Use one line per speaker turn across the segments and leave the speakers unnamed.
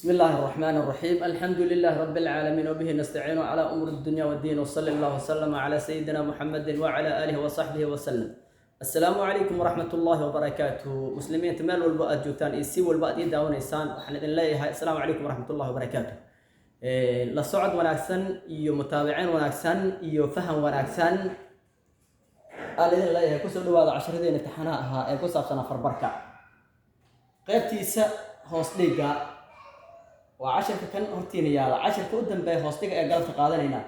بسم الله الرحمن الرحيم. الحمد لله رب العالمين وبه نستعين على أمور الدنيا والدين، وصلى الله وسلم على سيدنا محمد وعلى آله وصحبه وسلم. السلام عليكم ورحمة الله وبركاته. مسلمين تمال والبقى جوتان إيسي والبقى دي داون إنسان وحنا الله. السلام عليكم ورحمة الله وبركاته. لا صعد وناكسن يو متابعين وناكسن يو فهم وناكسن الذين الله كسر لواذا 10 دين امتحانها كسر سنة فربركة قيبتيس هوسليغا وعشر كان هرتين يالا 10 قدام باي هوستيغا ee galabta qaadanayna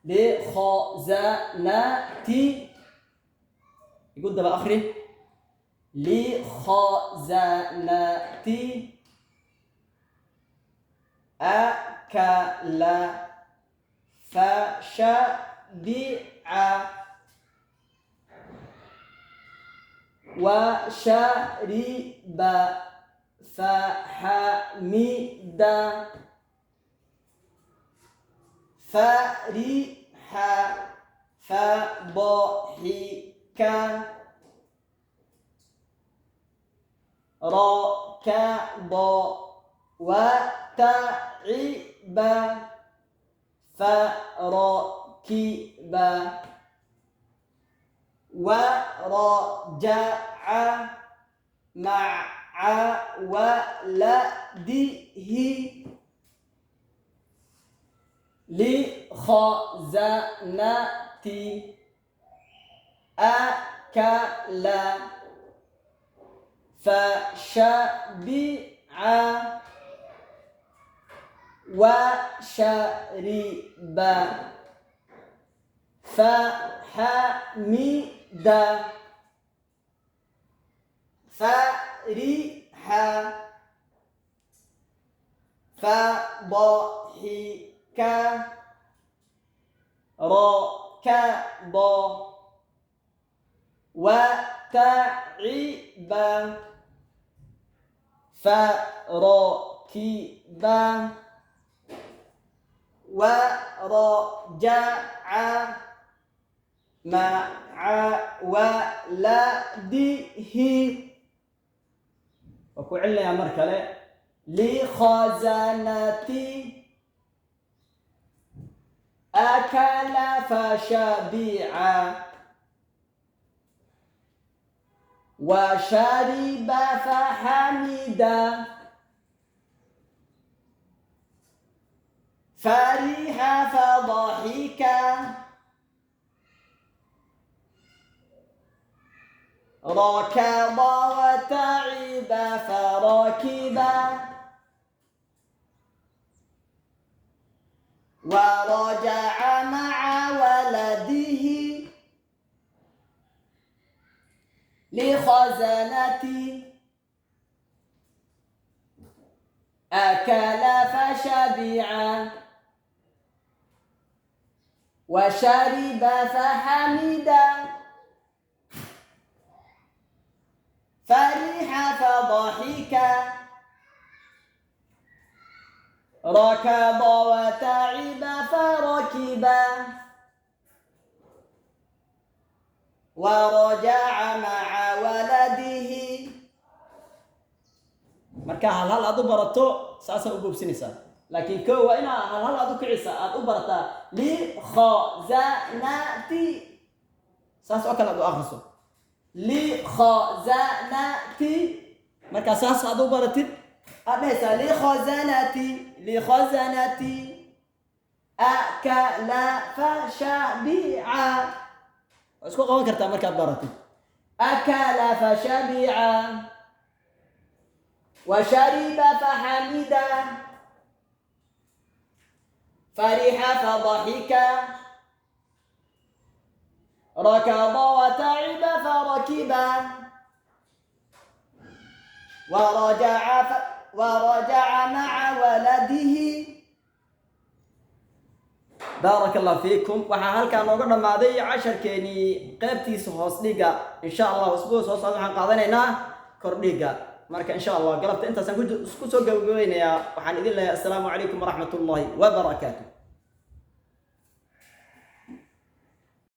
li khazanati يقول دبا اخري li khazanati أكل فشبع وشرب فحمد فرح فضحك ركض وتعب فركب ورجع مع ولده لخزنة أكل فشبع وشرب فحمد فرح فضحك ركض وتعب فركب ورجع مع ولده وكعلنا يا مركلة لخزنة أكل فشبع وشرب فحمد فرح فضحك ركض وتعب فركب ورجع مع ولده لخزنة أكل فشبع وشرب فحمد فرح فضحك ركض وتعب فركب ورجع مع ولده. marka hal aad u barato saasa u goobsinaysa, laakiin koo waa ina hal aad u kicisa aad u barata li khazanati saas oo kala aad u akhriso li khazanati marka saas aad u baratid أبيسا لخزنة أكل فشبع اسكو قوان كرتا مركات بارتي أكل فشبع وشرب فحمد فرح فضحك ركض وتعب فركب ورجع مع ولده. بارك الله فيكم. waxaa halkaan nooga dhamaaday casharkeeni qaybtiisa hoos dhiga. insha Allah usbuuc soo socda waxaan qaadanaynaa kor dhiga. marka insha Allah galabta intaas aan ku soo gabagabaynayaa. waxaan idin leeyahay assalaamu calaykum waraxmatullaahi wa barakaatuh.